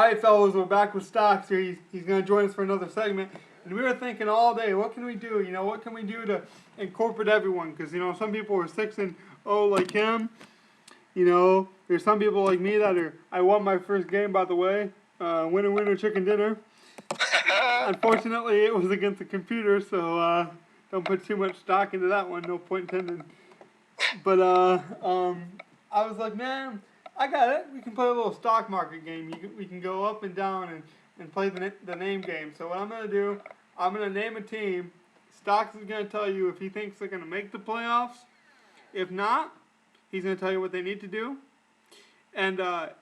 Alright, fellas, we're back with Stocks here. He's going to join us for another segment. And we were thinking all day, what can we do? You know, what can we do to incorporate everyone? Because, you know, some people are 6-0 like him. You know, there's some people like me that are, I won my first game, by the way. Winner, winner, chicken dinner. Unfortunately, it was against the computer, so don't put too much stock into that one. No point intended. But I was like, man, I got it. We can play a little stock market game. We can go up and down and play the name game. So what I'm going to do, I'm going to name a team. Stocks is going to tell you if he thinks they're going to make the playoffs. If not, he's going to tell you what they need to do. And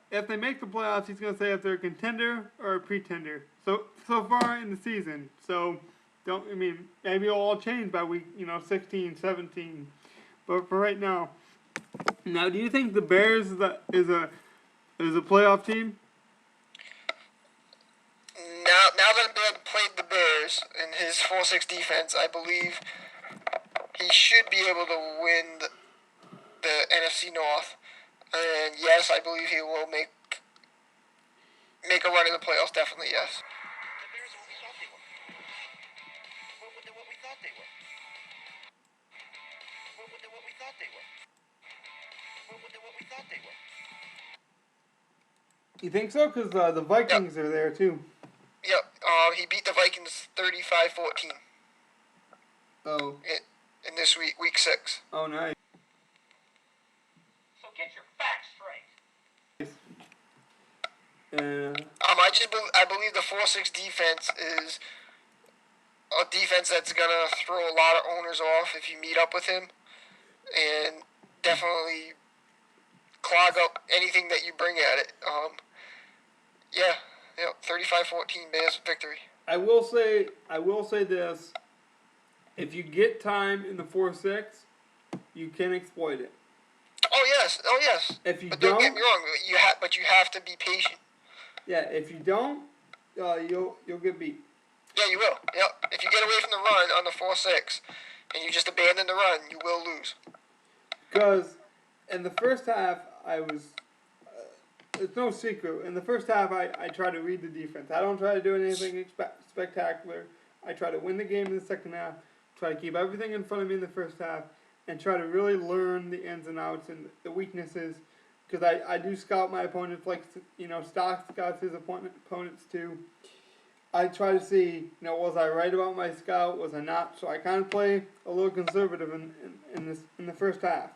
if they make the playoffs, he's going to say if they're a contender or a pretender. So far in the season. So maybe it'll all change by week, 16, 17. But for right now. Now, do you think the Bears is a playoff team? Now that Bill played the Bears in his 4-6 defense, I believe he should be able to win the NFC North. And yes, I believe he will make a run in the playoffs. Definitely, yes. The Bears are what we thought they were. They're what we thought they were. They're what we thought they were. They're what we thought they were. You think so? Because the Vikings are there too. Yep. He beat the Vikings 35-14. Oh. In this week 6. Oh, nice. So get your facts straight. I believe the 4-6 defense is a defense that's gonna throw a lot of owners off if you meet up with him, and definitely clog up anything that you bring at it. 35-14 Bears victory. I will say this. If you get time in the 4-6, you can exploit it. Oh yes. If you but don't get me wrong, you have to be patient. Yeah, if you don't, you'll get beat. Yeah, you will. Yep. If you get away from the run on the 4-6 and you just abandon the run, you will lose. Because in the first half, I was. It's no secret. In the first half, I try to read the defense. I don't try to do anything spectacular. I try to win the game in the second half. Try to keep everything in front of me in the first half, and try to really learn the ins and outs and the weaknesses. Because I do scout my opponents, like Stock scouts his opponents too. I try to see, was I right about my scout? Was I not? So I kind of play a little conservative in the first half.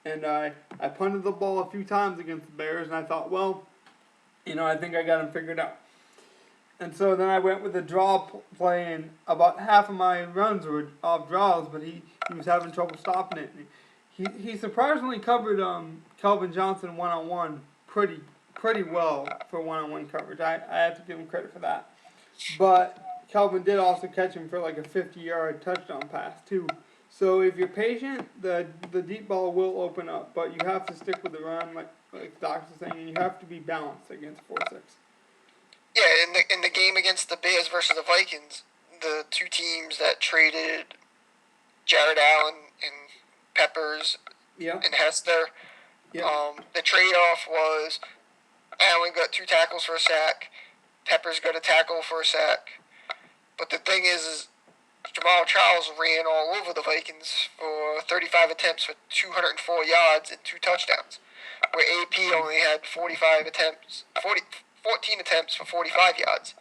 And I punted the ball a few times against the Bears, and I thought, well, I think I got him figured out. And so then I went with the draw play, and about half of my runs were off draws, but he was having trouble stopping it. He surprisingly covered Kelvin Johnson one-on-one pretty well for one-on-one coverage. I have to give him credit for that. But Kelvin did also catch him for like a 50-yard touchdown pass too. So if you're patient, the deep ball will open up, but you have to stick with the run, like Doc was saying, and you have to be balanced against 4-6. Yeah, in the game against the Bears versus the Vikings, the two teams that traded Jared Allen and Peppers and Hester, the trade-off was Allen got 2 tackles for a sack, Peppers got a tackle for a sack. But the thing is Jamal Charles ran all over the Vikings for 35 attempts for 204 yards and 2 touchdowns, where AP only had 14 attempts for 45 yards.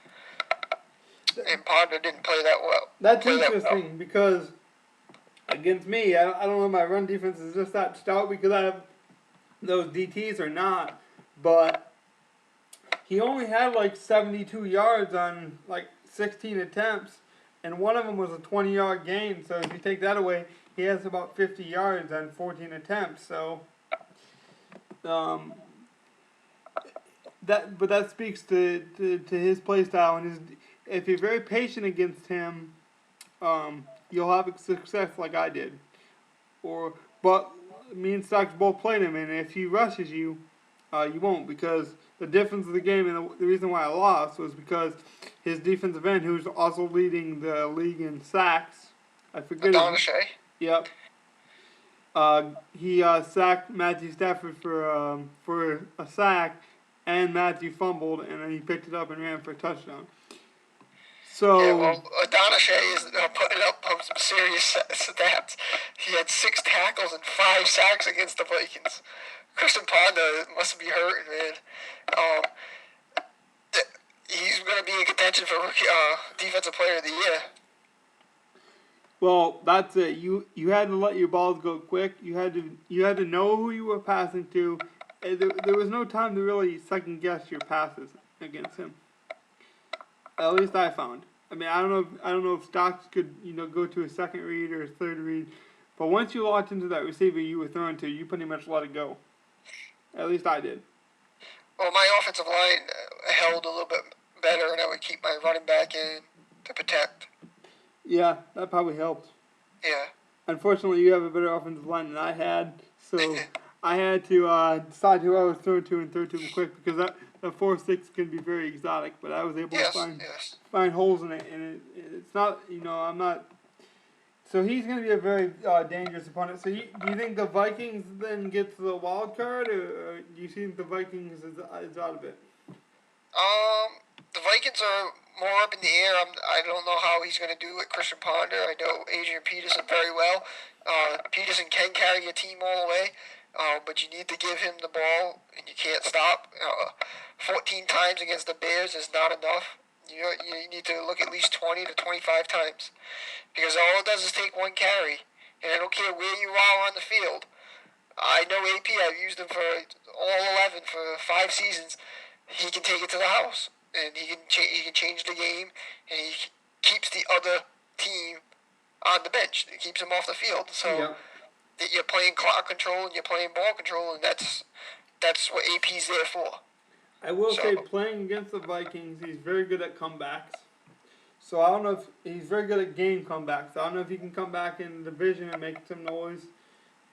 And Ponder didn't play that well. That's interesting because against me, I don't know if my run defense is just that stout because I have those DTs or not, but he only had like 72 yards on like 16 attempts. And one of them was a 20-yard gain, so if you take that away, he has about 50 yards on 14 attempts. So, that speaks to his play style, and if you're very patient against him, you'll have success like I did. But me and Stocks both played him, and if he rushes you, you won't, because the difference of the game and the reason why I lost was because his defensive end, who's also leading the league in sacks, I forget his name. Yep. He sacked Matthew Stafford for a sack, and Matthew fumbled, and then he picked it up and ran for a touchdown. So yeah, well, Donahue is putting up some serious stats. He had 6 tackles and 5 sacks against the Vikings. Christian Ponder must be hurting, man. Um, he's going to be in contention for Defensive Player of the Year. well, that's it. You had to let your balls go quick. You had to know who you were passing to. There was no time to really second guess your passes against him. At least I found. I mean, I don't know if Stocks could go to a second read or a third read, but once you locked into that receiver you were throwing to, you pretty much let it go. At least I did. Well, my offensive line held a little bit better, and I would keep my running back in to protect. Yeah, that probably helped. Yeah. Unfortunately, you have a better offensive line than I had, so I had to decide who I was throwing to and throw to him quick because that 4-6 can be very exotic. But I was able to find holes in it, and it's not I'm not. So he's going to be a very dangerous opponent. So do you think the Vikings then gets the wild card, or do you think the Vikings is out of it? The Vikings are more up in the air. I don't know how he's going to do with Christian Ponder. I know Adrian Peterson very well. Peterson can carry a team all the way, but you need to give him the ball, and you can't stop. 14 times against the Bears is not enough. You need to look at least 20 to 25 times, because all it does is take one carry, and I don't care where you are on the field. I know AP. I've used him for all 11 for 5 seasons. He can take it to the house, and he can change the game, and he keeps the other team on the bench. He keeps them off the field. So you're playing clock control and you're playing ball control, and that's what AP's there for. I will say, playing against the Vikings, he's very good at comebacks. So I don't know if he's very good at game comebacks. I don't know if he can come back in the division and make some noise.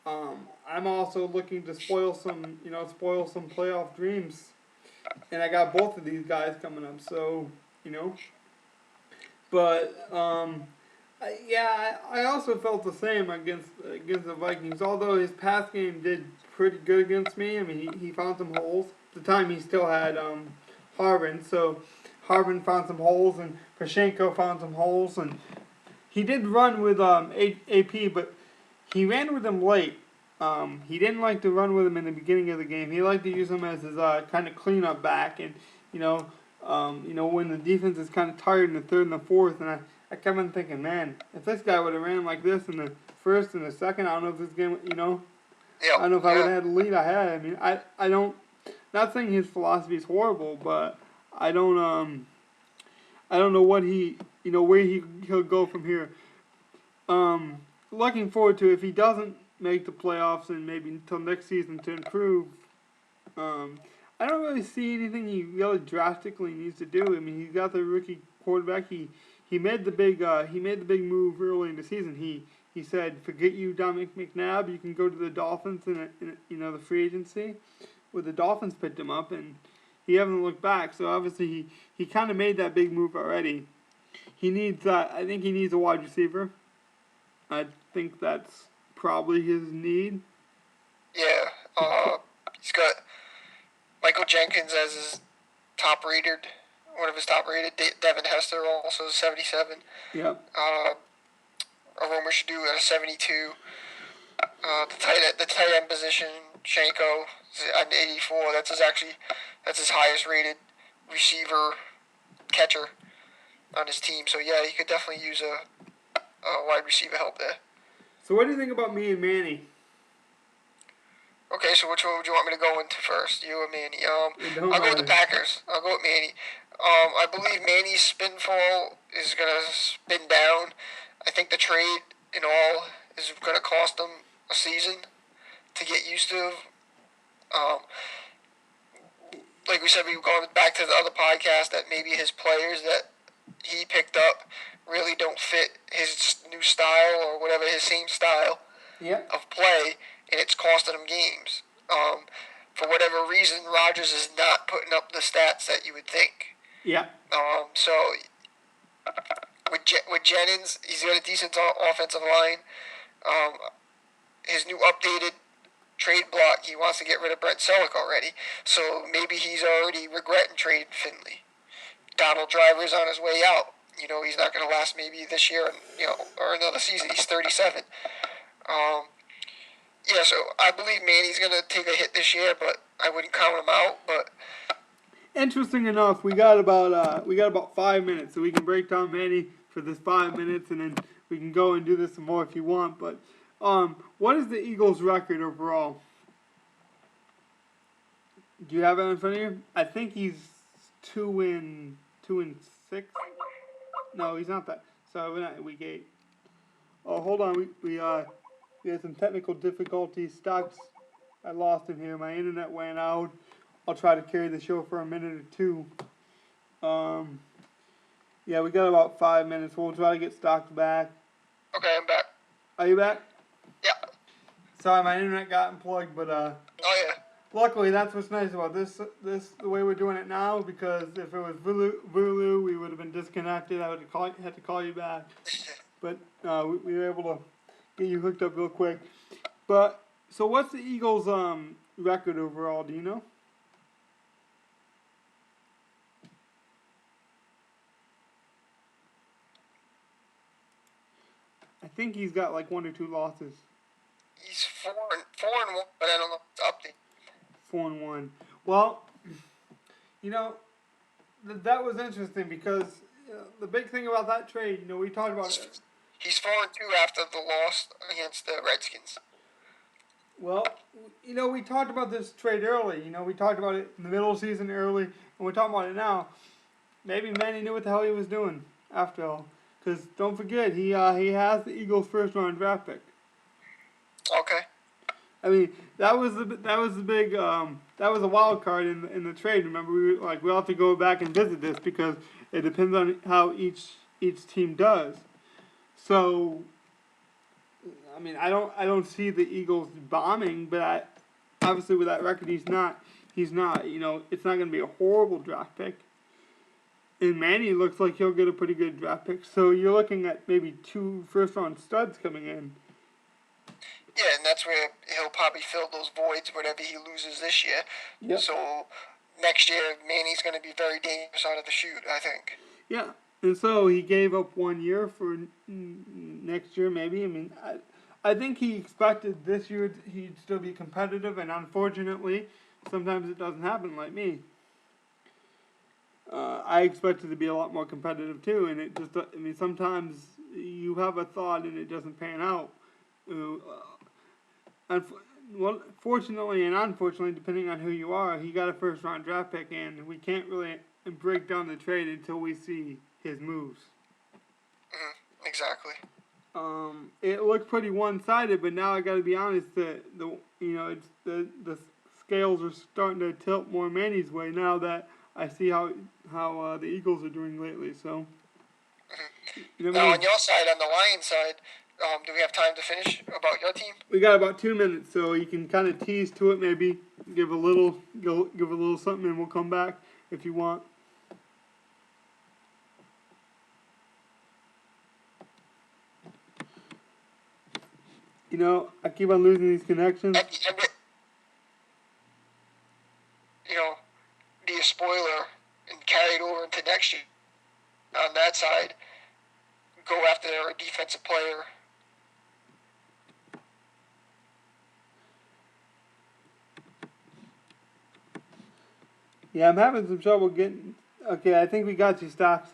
I'm also looking to spoil some playoff dreams. And I got both of these guys coming up, so, But, I also felt the same against the Vikings. Although his pass game did pretty good against me. I mean, he found some holes. At the time, he still had Harvin, so Harvin found some holes, and Pashenko found some holes. And he did run with AP, but he ran with him late. He didn't like to run with him in the beginning of the game. He liked to use him as his kind of cleanup back, and when the defense is kind of tired in the third and the fourth, and I kept on thinking, man, if this guy would have ran like this in the first and the second, I don't know if this game, I don't know if I would have had the lead I had. I mean, I don't, not saying his philosophy is horrible, but I don't know what where he'll go from here. Looking forward to if he doesn't make the playoffs and maybe until next season to improve. I don't really see anything he really drastically needs to do. I mean, he's got the rookie quarterback. He made the big move early in the season. He said, "Forget you, Dominic McNabb. You can go to the Dolphins in the free agency." Well, the Dolphins picked him up, and he hasn't looked back. So obviously he kind of made that big move already. He needs I think he needs a wide receiver. I think that's probably his need. Yeah, he's got Michael Jenkins as his one of his top rated. Devin Hester also 77. Yep. Aroma Shadu at a 72. The tight end position, Shanko at an 84. That's his highest rated receiver catcher on his team. So yeah, he could definitely use a wide receiver help there. So what do you think about me and Manny? Okay, so which one would you want me to go into first, you or Manny? I'll go with the Packers. I'll go with Manny. I believe Manny's spin fall is going to spin down. I think the trade in all is going to cost him a season to get used to. Like we said, we've gone back to the other podcast that maybe his players that he picked up really don't fit his new style or whatever, his same style of play, and it's costing him games. For whatever reason, Rodgers is not putting up the stats that you would think. Yeah. So with Jennings, he's got a decent offensive line. His new updated trade block. He wants to get rid of Brent Selleck already. So maybe he's already regretting trading Finley. Donald Driver's on his way out. He's not going to last maybe this year, or another season. He's 37. Yeah, so I believe Manny's going to take a hit this year, but I wouldn't count him out. But interesting enough, we got about 5 minutes, so we can break down Manny for this 5 minutes, and then we can go and do this some more if you want. But what is the Eagles' record overall? Do you have it in front of you? I think he's 2-6. No, he's not that. So we're not in week 8. Oh, hold on. We had some technical difficulties. Stocks, I lost him here. My internet went out. I'll try to carry the show for a minute or two. Yeah, we got about 5 minutes. We'll try to get Stocks back. Okay, I'm back. Are you back? Yeah. Sorry, my internet got unplugged, but Oh yeah. luckily that's what's nice about this the way we're doing it now, because if it was Vulu, we would have been disconnected. I would have had to call you back. But we were able to get you hooked up real quick. But so what's the Eagles' record overall? Do you know? I think he's got like 1 or 2 losses. He's 4-1, but I don't know the update. 4-1. Well, that was interesting because the big thing about that trade, we talked about it. He's 4-2 after the loss against the Redskins. Well, we talked about this trade early. We talked about it in the middle of the season early, and we're talking about it now. Maybe Manny knew what the hell he was doing after all. Because don't forget, he has the Eagles' first-round draft pick. Okay. I mean, that was the big that was a wild card in the trade. Remember, we'll have to go back and visit this because it depends on how each team does. So, I mean, I don't see the Eagles bombing, but obviously with that record, he's not. It's not going to be a horrible draft pick. And Manny looks like he'll get a pretty good draft pick. So you're looking at maybe 2 first-round studs coming in. Yeah, and that's where he'll probably fill those voids, whatever he loses this year. Yep. So next year, Manny's going to be very dangerous out of the chute, I think. Yeah, and so he gave up 1 year for next year, maybe. I mean, I think he expected this year he'd still be competitive, and unfortunately, sometimes it doesn't happen like me. I expected to be a lot more competitive too, and it just, sometimes you have a thought and it doesn't pan out. Well, fortunately and unfortunately, depending on who you are, he got a first-round draft pick, and we can't really break down the trade until we see his moves. Exactly. It looked pretty one-sided, but now I got to be honest that the scales are starting to tilt more Manny's way now that I see how the Eagles are doing lately. So. Now on your side, on the Lions side, do we have time to finish about your team? We got about 2 minutes, so you can kind of tease to it, maybe give a little something, and we'll come back if you want. I keep on losing these connections. And be a spoiler and carry it over into next year. On that side, go after a defensive player. Yeah, I'm having some trouble getting. Okay, I think we got you, Stocks.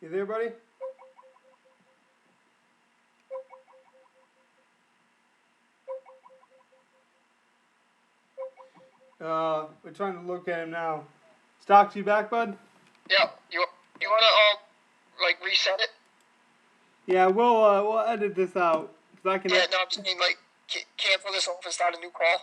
You there, buddy? We're trying to look at him now. Stocks, you back, bud? Yeah. You want to reset it? Yeah, we'll edit this out. 'Cause I can. Yeah, no, I'm saying cancel this off and start a new call.